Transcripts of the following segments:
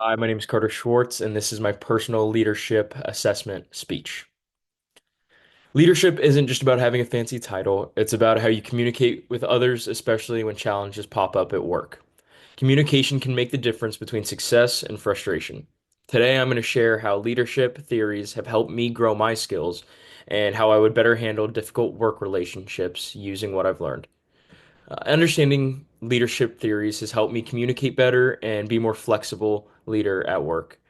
Hi, my name is Carter Schwartz, and this is my personal leadership assessment speech. Leadership isn't just about having a fancy title, it's about how you communicate with others, especially when challenges pop up at work. Communication can make the difference between success and frustration. Today, I'm going to share how leadership theories have helped me grow my skills and how I would better handle difficult work relationships using what I've learned. Understanding leadership theories has helped me communicate better and be more flexible leader at work.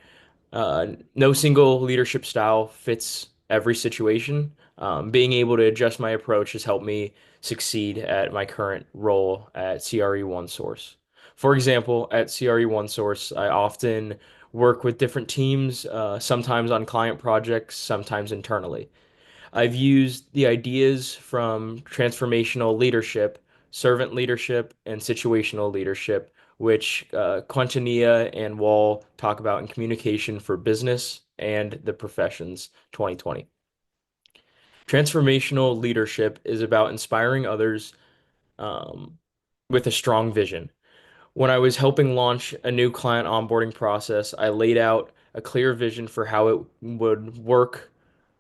No single leadership style fits every situation. Being able to adjust my approach has helped me succeed at my current role at CRE OneSource. For example, at CRE OneSource, I often work with different teams, sometimes on client projects, sometimes internally. I've used the ideas from transformational leadership, servant leadership, and situational leadership, which Quintanilla and Wall talk about in Communication for Business and the Professions 2020. Transformational leadership is about inspiring others um, with a strong vision. When I was helping launch a new client onboarding process, I laid out a clear vision for how it would work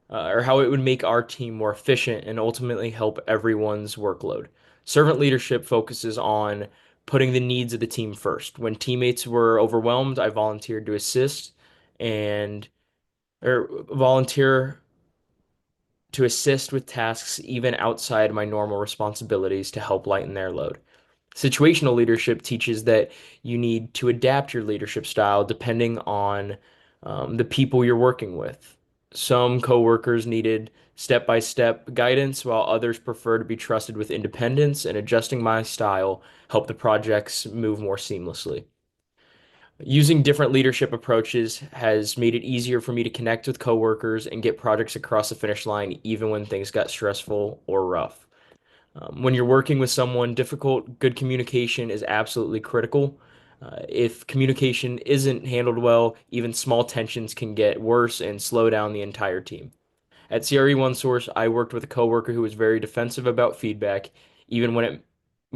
or how it would make our team more efficient and ultimately help everyone's workload. Servant leadership focuses on putting the needs of the team first. When teammates were overwhelmed, I volunteered to assist and or volunteer to assist with tasks even outside my normal responsibilities to help lighten their load. Situational leadership teaches that you need to adapt your leadership style depending on the people you're working with. Some coworkers needed step-by-step guidance, while others prefer to be trusted with independence, and adjusting my style helped the projects move more seamlessly. Using different leadership approaches has made it easier for me to connect with coworkers and get projects across the finish line, even when things got stressful or rough. When you're working with someone difficult, good communication is absolutely critical. If communication isn't handled well, even small tensions can get worse and slow down the entire team. At CRE OneSource, I worked with a coworker who was very defensive about feedback, even when it,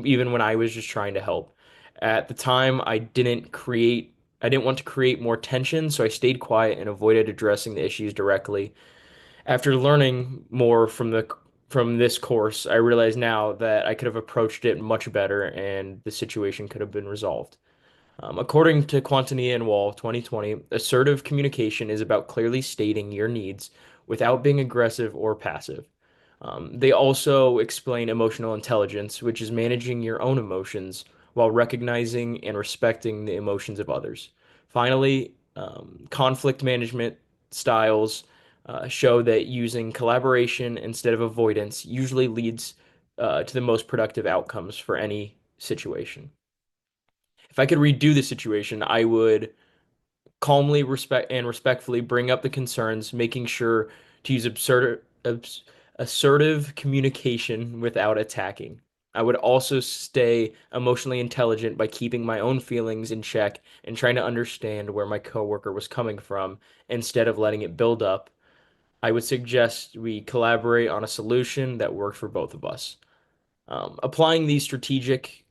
even when I was just trying to help. At the time, I didn't want to create more tension, so I stayed quiet and avoided addressing the issues directly. After learning more from this course, I realize now that I could have approached it much better and the situation could have been resolved. According to Quantini and Wall 2020, assertive communication is about clearly stating your needs without being aggressive or passive. They also explain emotional intelligence, which is managing your own emotions while recognizing and respecting the emotions of others. Finally, conflict management styles show that using collaboration instead of avoidance usually leads to the most productive outcomes for any situation. If I could redo the situation, I would calmly respectfully bring up the concerns, making sure to use assertive communication without attacking. I would also stay emotionally intelligent by keeping my own feelings in check and trying to understand where my coworker was coming from instead of letting it build up. I would suggest we collaborate on a solution that works for both of us. Applying these strategic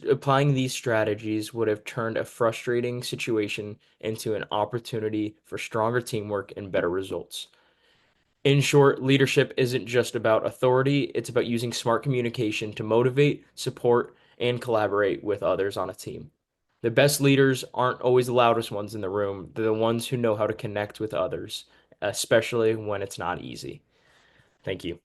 applying these strategies would have turned a frustrating situation into an opportunity for stronger teamwork and better results. In short, leadership isn't just about authority, it's about using smart communication to motivate, support, and collaborate with others on a team. The best leaders aren't always the loudest ones in the room, they're the ones who know how to connect with others, especially when it's not easy. Thank you.